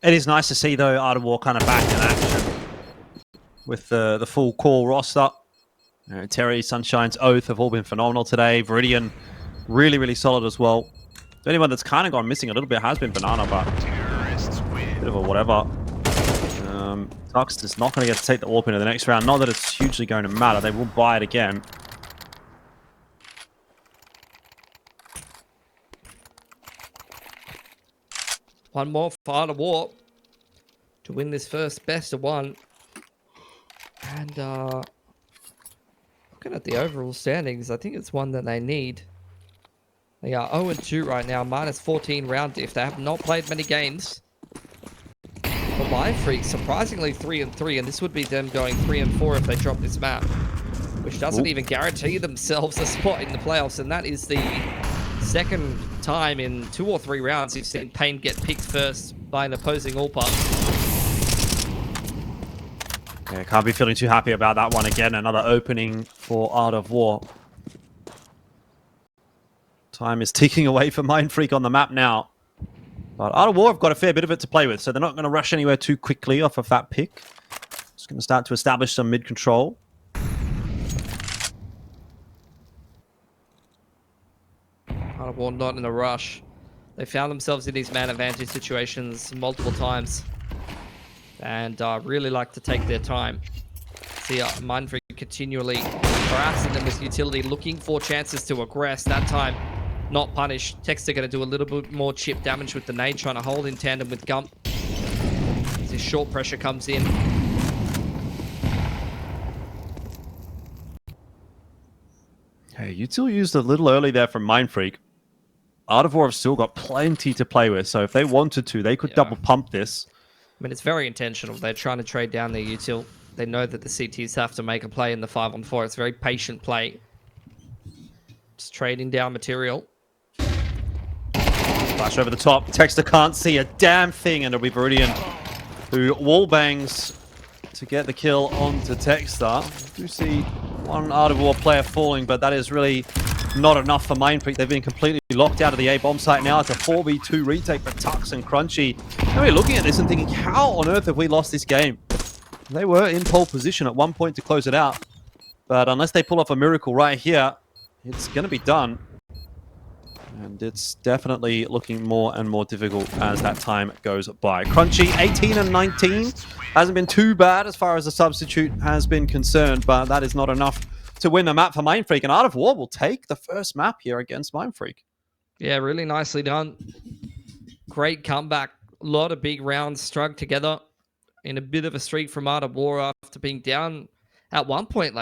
It is nice to see, though, Art of War kind of back in action with the full core roster. Terry, Sunshine's Oath have all been phenomenal today. Viridian, really, really solid as well. The only one that's kind of gone missing a little bit has been Banana, but a bit of a whatever. Tux is not going to get to take the warp into the next round. Not that it's hugely going to matter. They will buy it again. One more for Art of War to win this first best of 1. And looking at the overall standings, I think it's one that they need. They are 0-2 right now, minus 14 round diff. They have not played many games. For Mindfreak, surprisingly 3-3, and this would be them going 3-4 if they drop this map, which doesn't even guarantee themselves a spot in the playoffs, and that is the second time in 2 or 3 rounds you've seen Pain get picked first by an opposing AWPer. Yeah, can't be feeling too happy about that one again. Another opening for Art of War. Time is ticking away for Mindfreak on the map now. But Art of War have got a fair bit of it to play with, so they're not going to rush anywhere too quickly off of that pick. Just going to start to establish some mid-control. Art of War not in a rush. They found themselves in these man advantage situations multiple times. And really like to take their time. See Mindfreak continually harassing them with utility, looking for chances to aggress. That time, not punished. Texter going to do a little bit more chip damage with the nade, trying to hold in tandem with Gump. As his short pressure comes in. Hey, util used a little early there from Mindfreak. Art of War have still got plenty to play with, so if they wanted to, they could double pump this. I mean, it's very intentional. They're trying to trade down their util. They know that the CTs have to make a play in the 5-on-4. It's a very patient play. Just trading down material. Flash over the top. Texter can't see a damn thing, and it'll be Viridian who wall bangs to get the kill onto Texter. I do see one Art of War player falling, but that is really not enough for Mindfreak. They've been completely locked out of the A bomb site now. It's a 4v2 retake for Tux and Crunchy. And we're looking at this and thinking, how on earth have we lost this game? They were in pole position at one point to close it out. But unless they pull off a miracle right here, it's going to be done. And it's definitely looking more and more difficult as that time goes by. Crunchy, 18 and 19. Hasn't been too bad as far as the substitute has been concerned, but that is not enough to win the map for Mindfreak. And Art of War will take the first map here against Mindfreak. Yeah, really nicely done. Great comeback. A lot of big rounds strung together in a bit of a streak from Art of War after being down at one point.